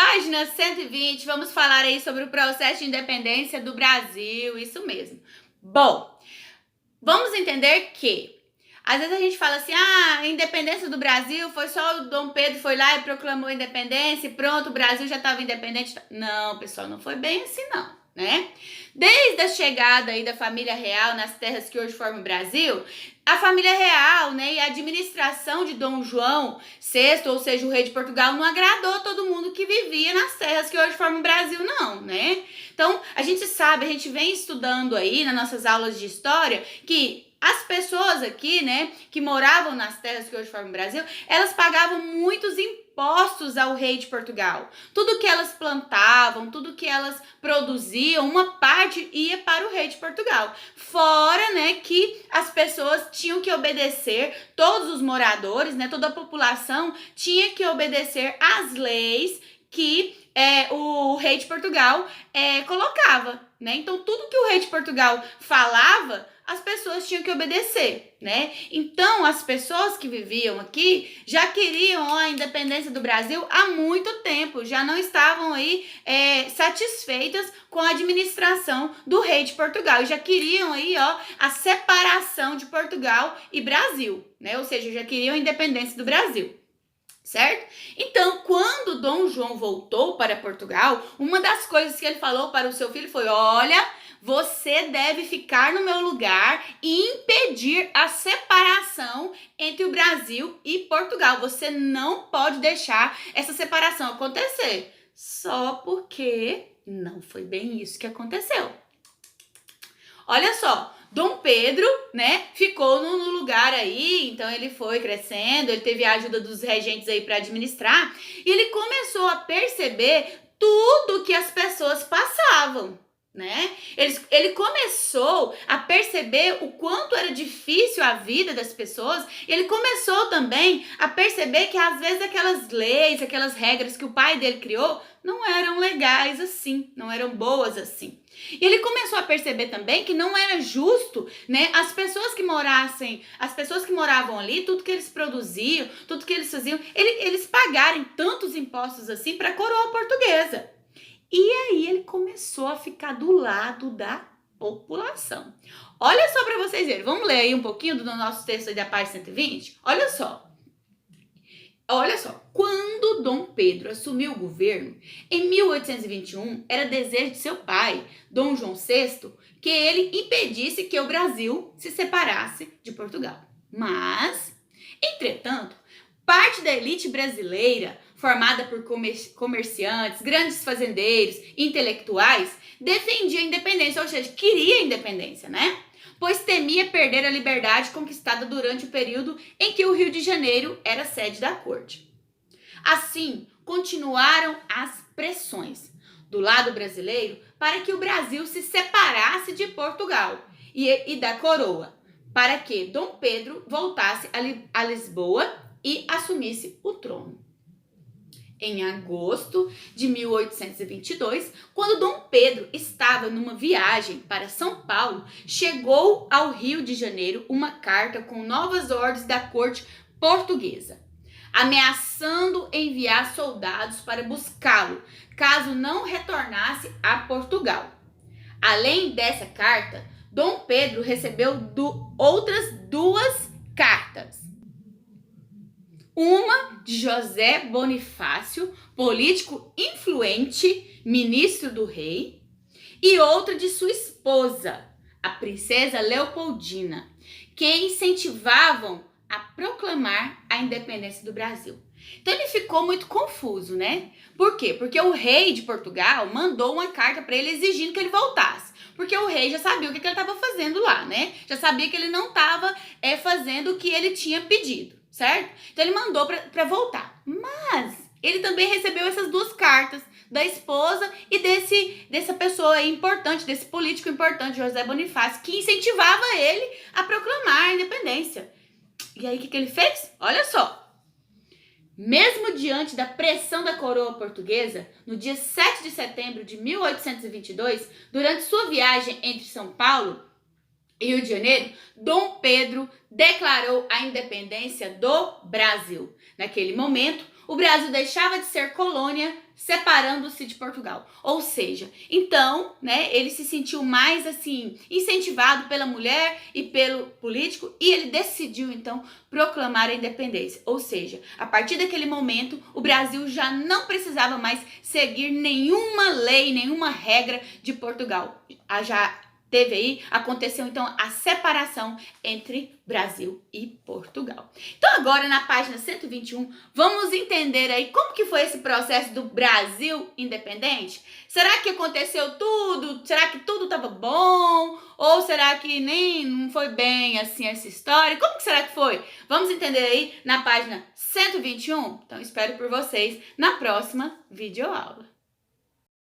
Página 120, vamos falar aí sobre o processo de independência do Brasil, isso mesmo. Bom, vamos entender que às vezes a gente fala assim, a independência do Brasil foi só o Dom Pedro foi lá e proclamou a independência e pronto, o Brasil já estava independente. Não, pessoal, não foi bem assim não, né? Desde a chegada aí da família real nas terras que hoje formam o Brasil, a família real, né, e a administração de Dom João VI, ou seja, o rei de Portugal, não agradou todo mundo que vivia nas terras que hoje formam o Brasil, não, né? Então, a gente sabe, a gente vem estudando aí nas nossas aulas de história que as pessoas aqui, né, que moravam nas terras que hoje formam o Brasil, elas pagavam muitos impostos ao rei de Portugal. Tudo que elas plantavam, tudo que elas produziam, uma parte ia para o rei de Portugal. Fora, né, que as pessoas tinham que obedecer, todos os moradores, né, toda a população tinha que obedecer às leis que o rei de Portugal colocava, né? Então, tudo que o rei de Portugal falava, as pessoas tinham que obedecer, né? Então, as pessoas que viviam aqui já queriam a independência do Brasil há muito tempo, já não estavam aí satisfeitas com a administração do rei de Portugal e já queriam aí, ó, a separação de Portugal e Brasil, né? Ou seja, já queriam a independência do Brasil. Certo? Então, quando Dom João voltou para Portugal, uma das coisas que ele falou para o seu filho foi: olha, você deve ficar no meu lugar e impedir a separação entre o Brasil e Portugal. Você não pode deixar essa separação acontecer. Só porque não foi bem isso que aconteceu. Olha só, Dom Pedro, né, ficou no lugar aí, então ele foi crescendo, ele teve a ajuda dos regentes aí para administrar, e ele começou a perceber tudo que as pessoas passavam, né? Ele começou a perceber o quanto era difícil a vida das pessoas, e ele começou também a perceber que às vezes aquelas leis, aquelas regras que o pai dele criou, não eram legais assim, não eram boas assim. E ele começou a perceber também que não era justo, né, as pessoas que moravam ali, tudo que eles produziam, tudo que eles faziam, eles pagarem tantos impostos assim para a coroa portuguesa. E aí ele começou a ficar do lado da população. Olha só para vocês verem, vamos ler aí um pouquinho do nosso texto aí da página 120? Olha só, quando Dom Pedro assumiu o governo, em 1821, era desejo de seu pai, Dom João VI, que ele impedisse que o Brasil se separasse de Portugal. Mas, entretanto, parte da elite brasileira, formada por comerciantes, grandes fazendeiros, intelectuais, defendia a independência, ou seja, queria a independência, né? Pois temia perder a liberdade conquistada durante o período em que o Rio de Janeiro era sede da corte. Assim, continuaram as pressões do lado brasileiro para que o Brasil se separasse de Portugal e da coroa, para que Dom Pedro voltasse a Lisboa e assumisse o trono. Em agosto de 1822, quando Dom Pedro estava numa viagem para São Paulo, chegou ao Rio de Janeiro uma carta com novas ordens da corte portuguesa, ameaçando enviar soldados para buscá-lo, caso não retornasse a Portugal. Além dessa carta, Dom Pedro recebeu outras duas cartas. Uma de José Bonifácio, político influente, ministro do rei, e outra de sua esposa, a princesa Leopoldina, que incentivavam a proclamar a independência do Brasil. Então ele ficou muito confuso, né? Por quê? Porque o rei de Portugal mandou uma carta para ele exigindo que ele voltasse. Porque o rei já sabia o que ele estava fazendo lá, né? Já sabia que ele não estava fazendo o que ele tinha pedido, certo? Então ele mandou para voltar. Mas ele também recebeu essas duas cartas da esposa e dessa pessoa aí importante, desse político importante, José Bonifácio, que incentivava ele a proclamar a independência. E aí o que ele fez? Olha só. Mesmo diante da pressão da coroa portuguesa, no dia 7 de setembro de 1822, durante sua viagem entre São Paulo e Rio de Janeiro, Dom Pedro declarou a independência do Brasil. Naquele momento, o Brasil deixava de ser colônia, separando-se de Portugal. Ou seja, então, né, ele se sentiu mais assim incentivado pela mulher e pelo político e ele decidiu então proclamar a independência. Ou seja, a partir daquele momento, o Brasil já não precisava mais seguir nenhuma lei, nenhuma regra de Portugal. Já teve aí, aconteceu então a separação entre Brasil e Portugal. Então agora na página 121, vamos entender aí como que foi esse processo do Brasil independente? Será que aconteceu tudo? Será que tudo estava bom? Ou será que nem não foi bem assim essa história? Como que será que foi? Vamos entender aí na página 121? Então espero por vocês na próxima videoaula.